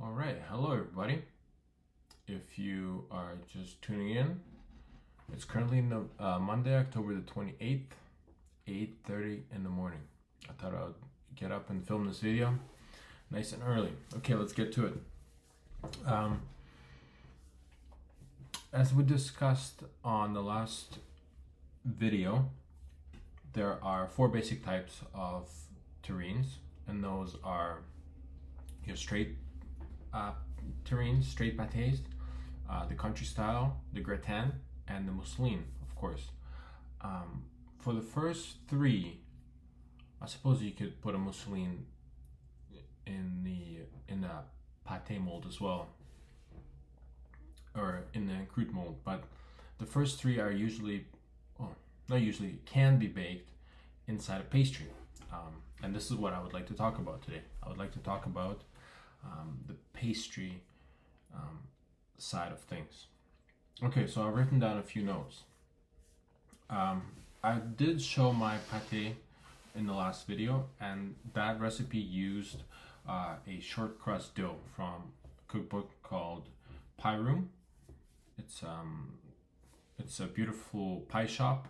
All right, hello everybody. If you are just tuning in, it's currently Monday, October the 28th, 8:30 in the morning. I thought I would get up and film this video nice and early. Okay, let's get to it. As we discussed on the last video, there are four basic types of terrines, and those are your straight terrines, straight pâtés, the country style, the gratin, and the mousseline, of course. For the first three, I suppose you could put a mousseline in the pâté mold as well, or in the croûte mold. But the first three are usually, well, not usually, can be baked inside a pastry. And this is what I would like to talk about today. I would like to talk about the pastry side of things. Okay, so I've written down a few notes. I did show my pâté in the last video, and that recipe used a short crust dough from a cookbook called Pie Room. It's a beautiful pie shop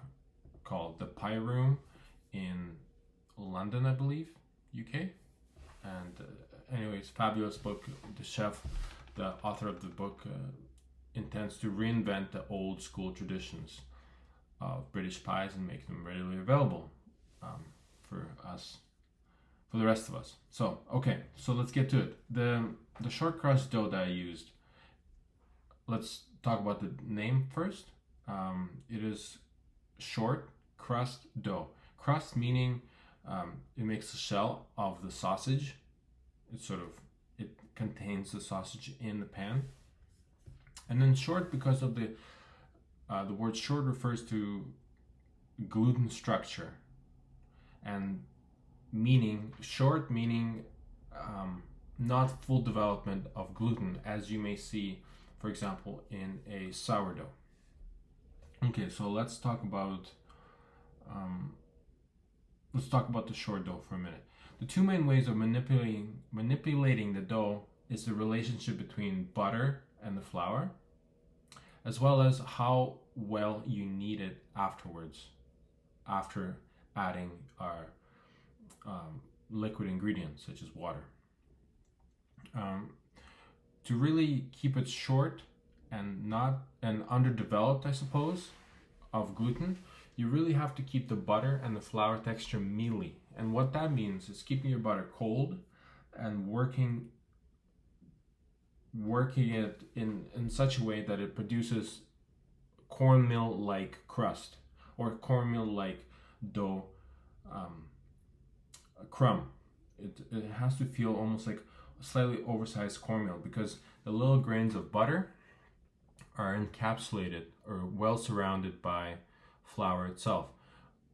called the Pie Room in London, I believe, UK. And anyways, fabulous book. The chef, the author of the book, intends to reinvent the old school traditions of British pies and make them readily available for us, for the rest of us. So, okay, so let's get to it. The short crust dough that I used, let's talk about the name first. It is short crust dough. Crust meaning it makes the shell of the sausage. It contains the sausage in the pan. And then short because of the word short refers to gluten structure, and short meaning not full development of gluten, as you may see, for example, in a sourdough. Okay, so let's talk about the short dough for a minute. The two main ways of manipulating the dough is the relationship between butter and the flour, as well as how well you knead it afterwards, after adding our liquid ingredients such as water. To really keep it short and underdeveloped, I suppose, of gluten, you really have to keep the butter and the flour texture mealy. And what that means is keeping your butter cold and working it in such a way that it produces cornmeal-like crust or cornmeal-like dough crumb. It has to feel almost like a slightly oversized cornmeal, because the little grains of butter are encapsulated or well surrounded by flour itself.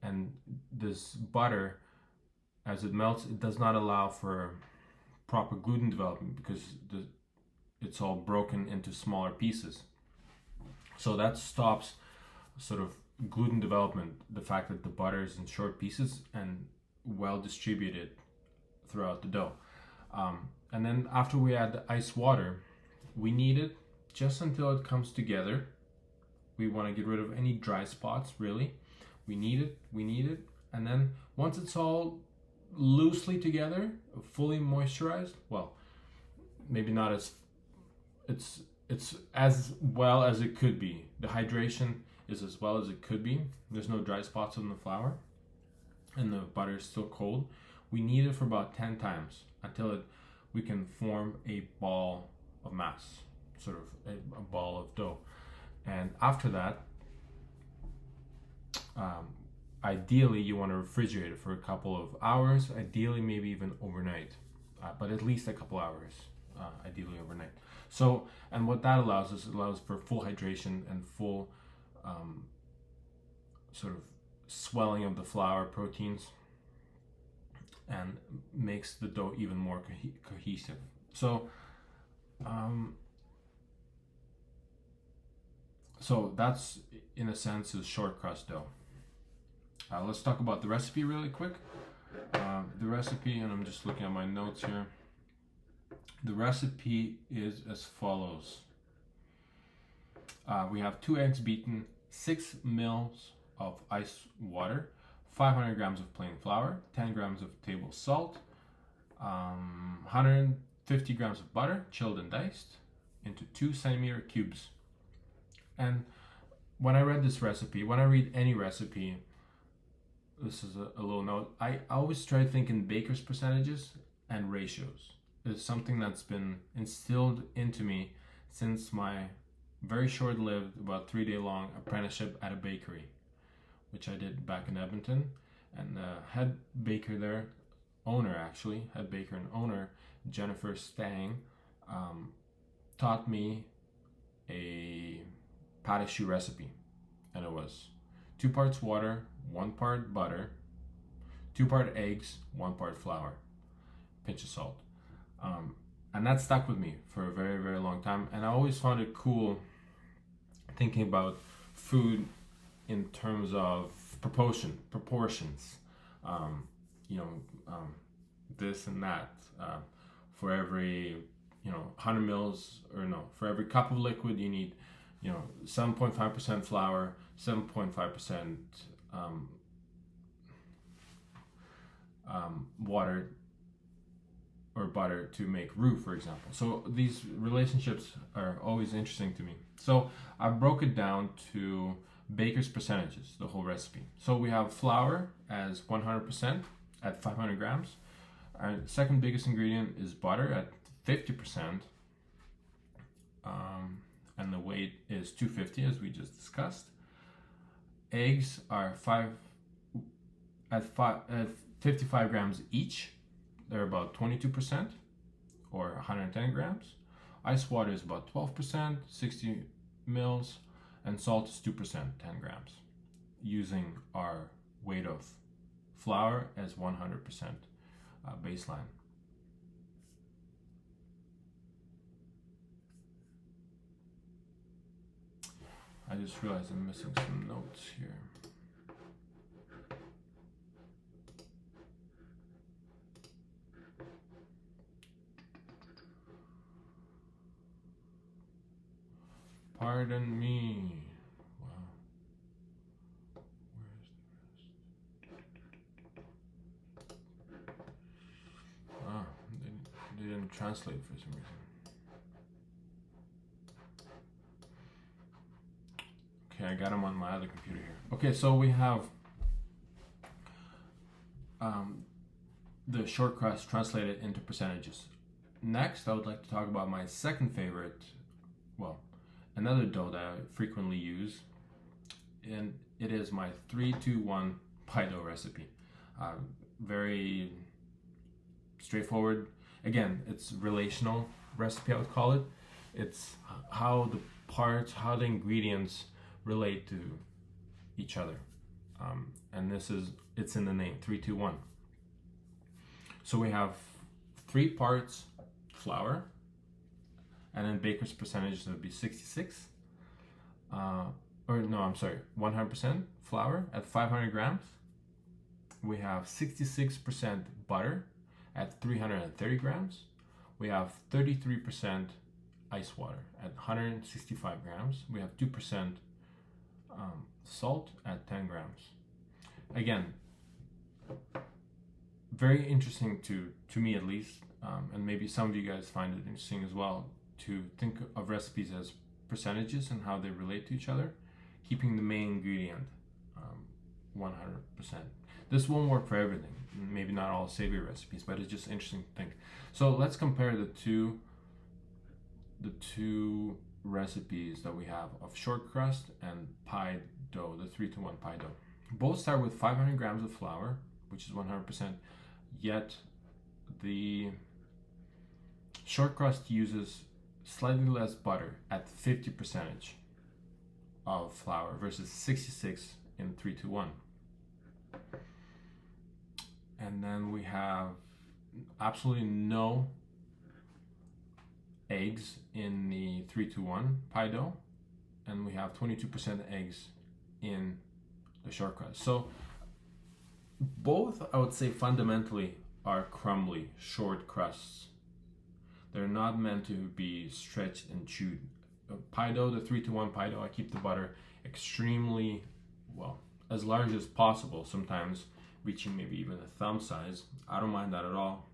And this butter, as it melts, it does not allow for proper gluten development because it's all broken into smaller pieces. So that stops sort of gluten development, the fact that the butter is in short pieces and well distributed throughout the dough. And then after we add the ice water, we knead it just until it comes together. We want to get rid of any dry spots, really. We knead it, and then once it's all loosely together, fully moisturized, well, maybe not as it's as well as it could be. The hydration is as well as it could be. There's no dry spots on the flour, and the butter is still cold. We knead it for about 10 times until we can form a ball of mass, sort of a ball of dough. And after that, ideally you want to refrigerate it for a couple of hours, ideally maybe even overnight, but at least a couple hours, ideally overnight. So, and what that allows is, it allows for full hydration and full sort of swelling of the flour proteins, and makes the dough even more cohesive. So, so that's, in a sense, is short crust dough. Let's talk about the recipe really quick. The recipe, and I'm just looking at my notes here. The recipe is as follows. We have 2 eggs beaten, 6 mils of ice water, 500 grams of plain flour, 10 grams of table salt, 150 grams of butter, chilled and diced, into 2 centimeter cubes. And when I read this recipe, when I read any recipe, this is a little note, I always try to think in baker's percentages and ratios. It's something that's been instilled into me since my very short-lived, about 3-day long apprenticeship at a bakery, which I did back in Edmonton. And the head baker there, head baker and owner, Jennifer Stang, taught me a pate choux recipe. And it was 2 parts water, 1 part butter, 2 part eggs, 1 part flour, pinch of salt. And that stuck with me for a very, very long time. And I always found it cool thinking about food in terms of proportions. This and that. For every, 100 mils, for every cup of liquid, you need, 7.5% flour, 7.5% water or butter to make roux, for example. So these relationships are always interesting to me. So I broke it down to baker's percentages, the whole recipe. So we have flour as 100% at 500 grams. Our second biggest ingredient is butter at 50%. And the weight is 250, as we just discussed. Eggs are 55 grams each. They're about 22% or 110 grams. Ice water is about 12%, 60 mils, and salt is 2%, 10 grams, using our weight of flour as 100% baseline. I just realized I'm missing some notes here. Pardon me. Wow. Where's the rest? Ah, they didn't translate for some reason. Okay, I got them on my other computer here. Okay, so we have the short crust translated into percentages. Next, I would like to talk about my second favorite, another dough that I frequently use, and it is my 3-2-1 pie dough recipe. Very straightforward. Again, it's relational recipe, I would call it. It's how the ingredients relate to each other. And it's in the name, 3-2-1. So we have 3 parts flour, and then baker's percentage would be 66. 100% flour at 500 grams. We have 66% butter at 330 grams. We have 33% ice water at 165 grams. We have 2% salt at 10 grams. Again, very interesting to me at least, and maybe some of you guys find it interesting as well, to think of recipes as percentages and how they relate to each other, keeping the main ingredient 100%. This won't work for everything, maybe not all savory recipes, but it's just interesting to think. So let's compare the two recipes that we have of short crust and pie dough, the 3-2-1 pie dough. Both start with 500 grams of flour, which is 100%, yet the short crust uses slightly less butter at 50% of flour versus 66 in 3-2-1. And then we have absolutely no eggs in the 3-2-1 pie dough, and we have 22% eggs in the short crust. So both, I would say, fundamentally are crumbly short crusts. They're not meant to be stretched and chewed. Pie dough, the 3-to-1 pie dough, I keep the butter extremely, well, as large as possible, sometimes reaching maybe even a thumb size. I don't mind that at all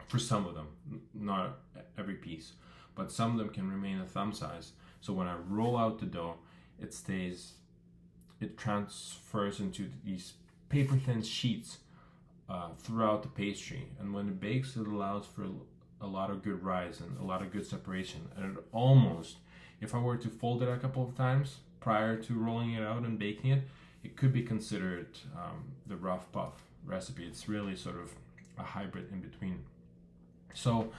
for some of them, not every piece, but some of them can remain a thumb size. So when I roll out the dough, it transfers into these paper thin sheets throughout the pastry, and when it bakes, it allows for a lot of good rise and a lot of good separation. And it almost, if I were to fold it a couple of times prior to rolling it out and baking it, it could be considered the rough puff recipe. It's really sort of a hybrid in between. So,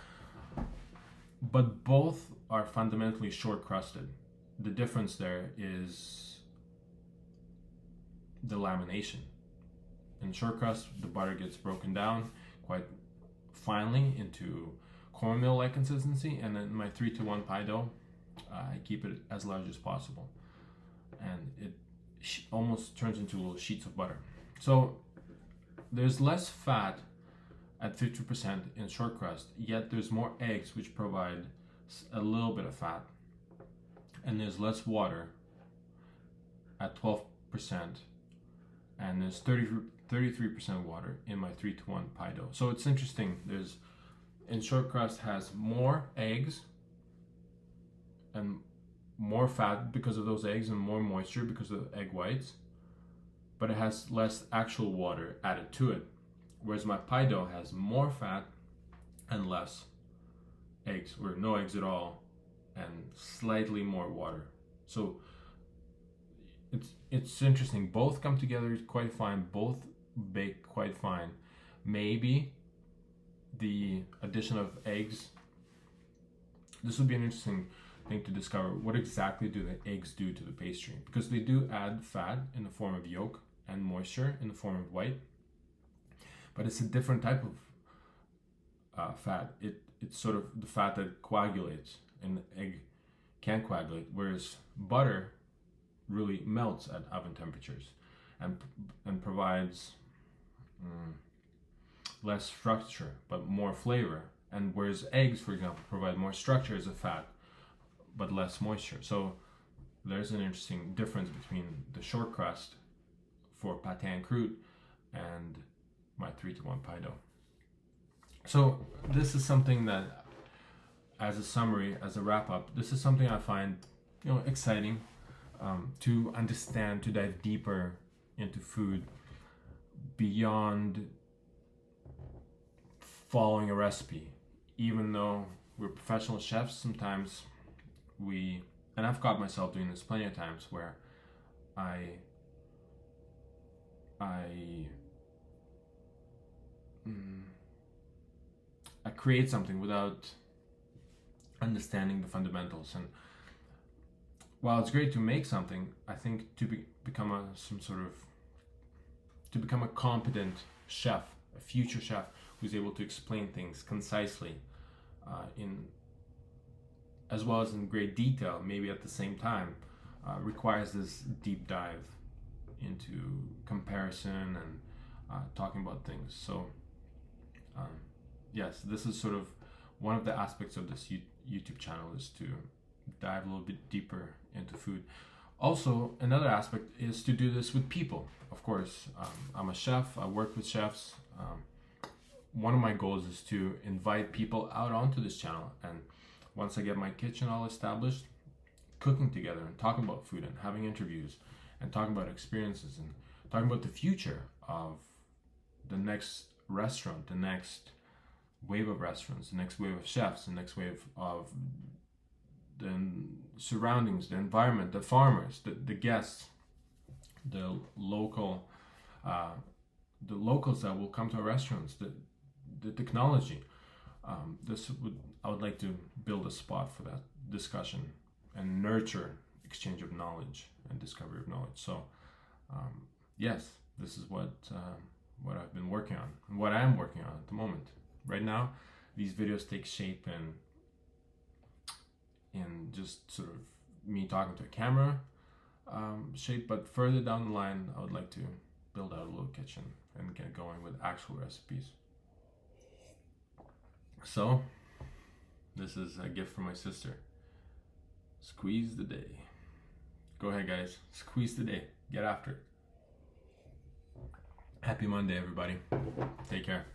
but both are fundamentally short crusted. The difference there is the lamination. In short crust, the butter gets broken down quite finely into cornmeal-like consistency, and then my 3-to-1 pie dough, I keep it as large as possible, and it almost turns into little sheets of butter. So there's less fat at 50% in short crust, yet there's more eggs, which provide a little bit of fat, and there's less water at 12%, and there's 33% water in my 3-to-1 pie dough. So it's interesting. In short crust has more eggs and more fat because of those eggs, and more moisture because of the egg whites, but it has less actual water added to it. Whereas my pie dough has more fat and less eggs, or no eggs at all, and slightly more water. So it's interesting. Both come together quite fine. Both bake quite fine. Maybe the addition of eggs, this would be an interesting thing to discover. What exactly do the eggs do to the pastry? Because they do add fat in the form of yolk and moisture in the form of white, but it's a different type of fat. It's sort of the fat that coagulates, and the egg can't coagulate, whereas butter really melts at oven temperatures and provides less structure but more flavor. And whereas eggs, for example, provide more structure as a fat but less moisture. So there's an interesting difference between the short crust for pate and croûte and my 3-to-1 pie dough. So this is something that, as a summary, as a wrap up, this is something I find exciting to understand, to dive deeper into food beyond following a recipe. Even though we're professional chefs, sometimes and I've caught myself doing this plenty of times, where I create something without understanding the fundamentals. And while it's great to make something, I think to become a competent chef, a future chef who's able to explain things concisely, as well as in great detail, maybe at the same time, requires this deep dive into comparison and talking about things. So yes, this is sort of one of the aspects of this YouTube channel, is to dive a little bit deeper into food. Also, another aspect is to do this with people. Of course, I'm a chef, I work with chefs. One of my goals is to invite people out onto this channel, and once I get my kitchen all established, cooking together and talking about food and having interviews and talking about experiences and talking about the future of the next restaurant, the next wave of restaurants, the next wave of chefs, the next wave of the surroundings, the environment, the farmers, the guests, the locals that will come to our restaurants, the technology. I would like to build a spot for that discussion and nurture exchange of knowledge and discovery of knowledge. So yes, this is what I've been working on, and what I am working on at the moment. Right now, these videos take shape in just sort of me talking to a camera shape, but further down the line, I would like to build out a little kitchen and get going with actual recipes. So This is a gift from my sister. Squeeze the day. Go ahead, guys. Squeeze the day. Get after it. Happy Monday, everybody. Take care.